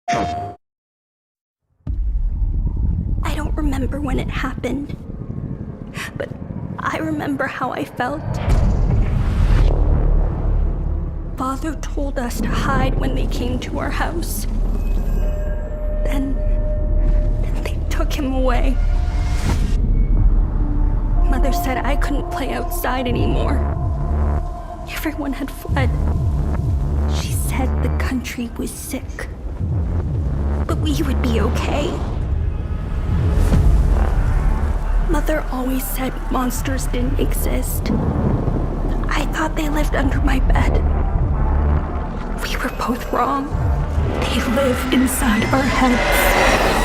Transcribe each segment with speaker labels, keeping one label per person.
Speaker 1: I don't remember when it happened, but I remember how I felt. Father told us to hide when they came to our house. Then they took him away. Mother said I couldn't play outside anymore. Everyone had fled. She said the country was sick, but we would be okay. Mother always said monsters didn't exist. I thought they lived under my bed. We were both wrong. They live inside our heads.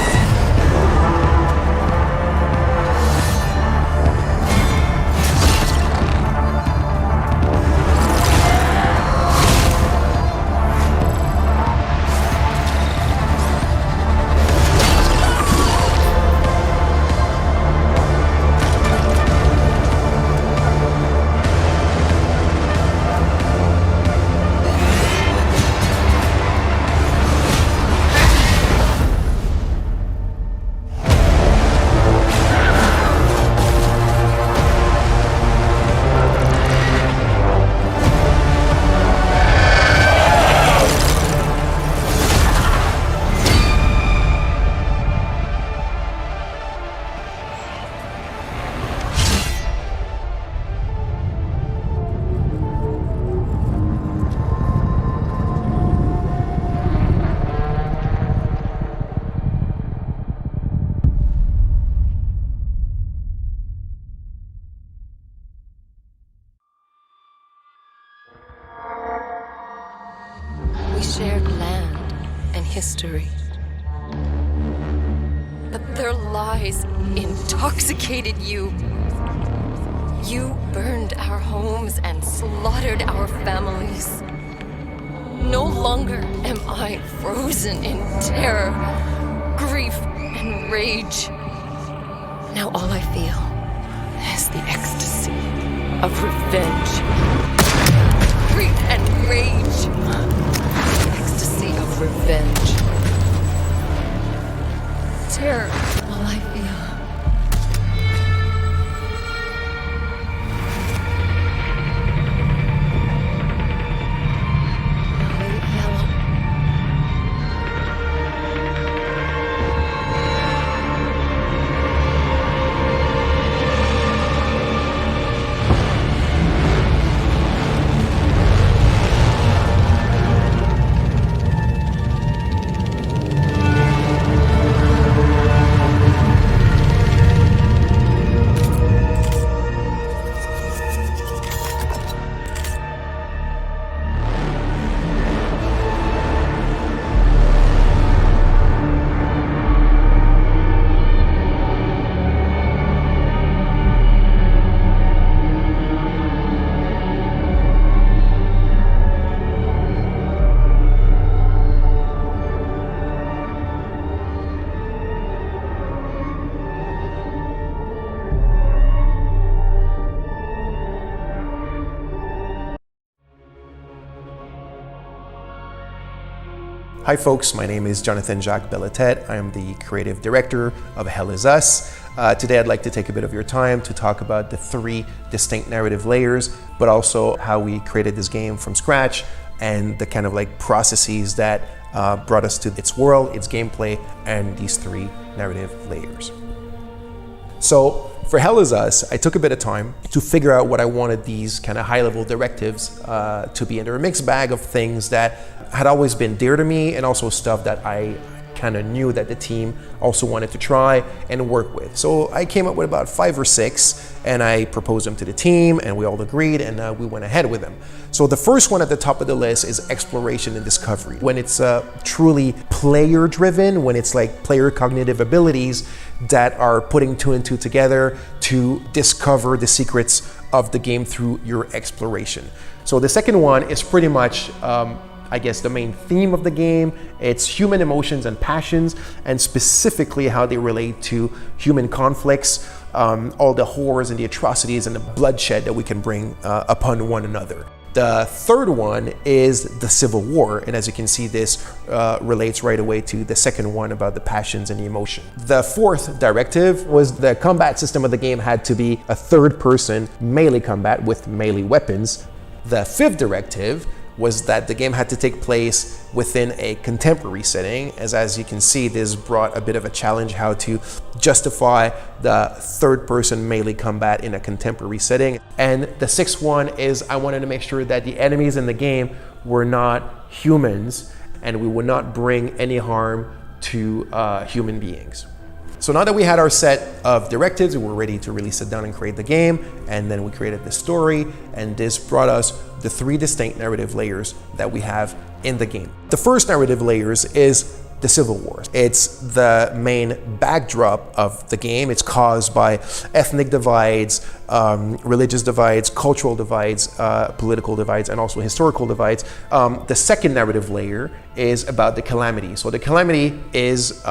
Speaker 2: We shared land and history. But their lies intoxicated you. You burned our homes and slaughtered our families. No longer am I frozen in terror, grief, and rage. Now all I feel is the ecstasy of revenge. Grief and rage. Ecstasy of revenge. Terror, all I feel. Yellow.
Speaker 3: Hi folks, my name is Jonathan Jacques Bellatet. I am the creative director of Hell Is Us. Today I'd like to take a bit of your time to talk about the 3 distinct narrative layers, but also how we created this game from scratch and the kind of like processes that brought us to its world, its gameplay, and these 3 narrative layers. So for Hell Is Us, I took a bit of time to figure out what I wanted these kind of high-level directives to be. And they're a mixed bag of things that had always been dear to me and also stuff that I kind of knew that the team also wanted to try and work with. So I came up with about 5 or 6 and I proposed them to the team and we all agreed and we went ahead with them. So the first one at the top of the list is exploration and discovery. When it's truly player driven, when it's like player cognitive abilities that are putting 2 and 2 together to discover the secrets of the game through your exploration. So the second one is pretty much I guess the main theme of the game. It's human emotions and passions, and specifically how they relate to human conflicts, all the horrors and the atrocities and the bloodshed that we can bring upon one another. The third one is the Civil War, and as you can see, this relates right away to the second one about the passions and the emotion. The fourth directive was the combat system of the game had to be a third-person melee combat with melee weapons. The fifth directive was that the game had to take place within a contemporary setting, as you can see, this brought a bit of a challenge how to justify the third-person melee combat in a contemporary setting. And the sixth one is I wanted to make sure that the enemies in the game were not humans and we would not bring any harm to human beings. So now that we had our set of directives, we were ready to really sit down and create the game, and then we created the story, and this brought us the three distinct narrative layers that we have in the game. The first narrative layers is the Civil War. It's the main backdrop of the game. It's caused by ethnic divides, religious divides, cultural divides, political divides, and also historical divides. The second narrative layer is about the calamity. So the calamity is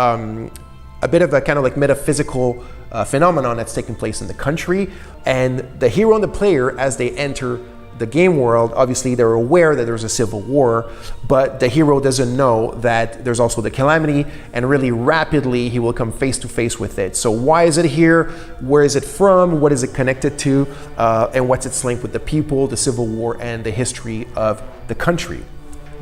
Speaker 3: a bit of a kind of like metaphysical phenomenon that's taking place in the country, and the hero and the player, as they enter the game world, obviously they're aware that there's a civil war, but the hero doesn't know that there's also the calamity, and really rapidly he will come face to face with it. So why is it here? Where is it from? What is it connected to? And what's its link with the people, the civil war, and the history of the country?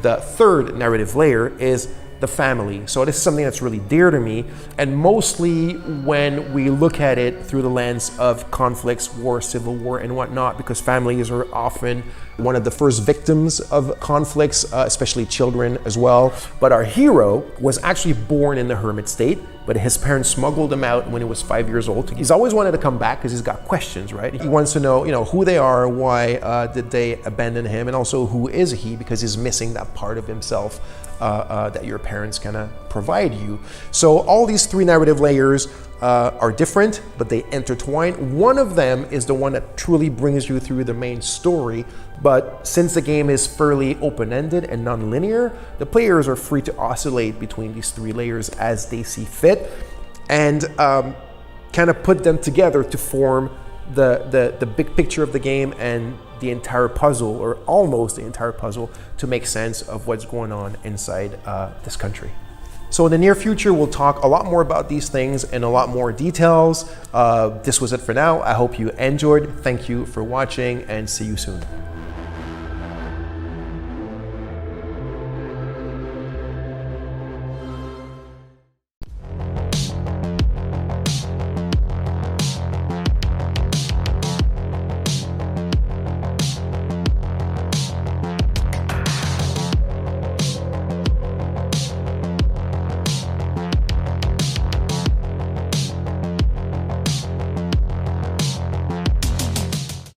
Speaker 3: The third narrative layer is the family. So this is something that's really dear to me, and mostly when we look at it through the lens of conflicts, war, civil war, and whatnot, because families are often one of the first victims of conflicts, especially children as well. But our hero was actually born in the hermit state, but his parents smuggled him out when he was 5 years old. He's always wanted to come back because he's got questions, right? He wants to know, who they are, why did they abandon him, and also who is he, because he's missing that part of himself that your parents kind of provide you. So all these three narrative layers are different, but they intertwine. One of them is the one that truly brings you through the main story, but since the game is fairly open-ended and non-linear, the players are free to oscillate between these three layers as they see fit, and kind of put them together to form the big picture of the game and the entire puzzle, or almost the entire puzzle, to make sense of what's going on inside this country. So in the near future, we'll talk a lot more about these things and a lot more details. This was it for now. I hope you enjoyed. Thank you for watching, and see you soon.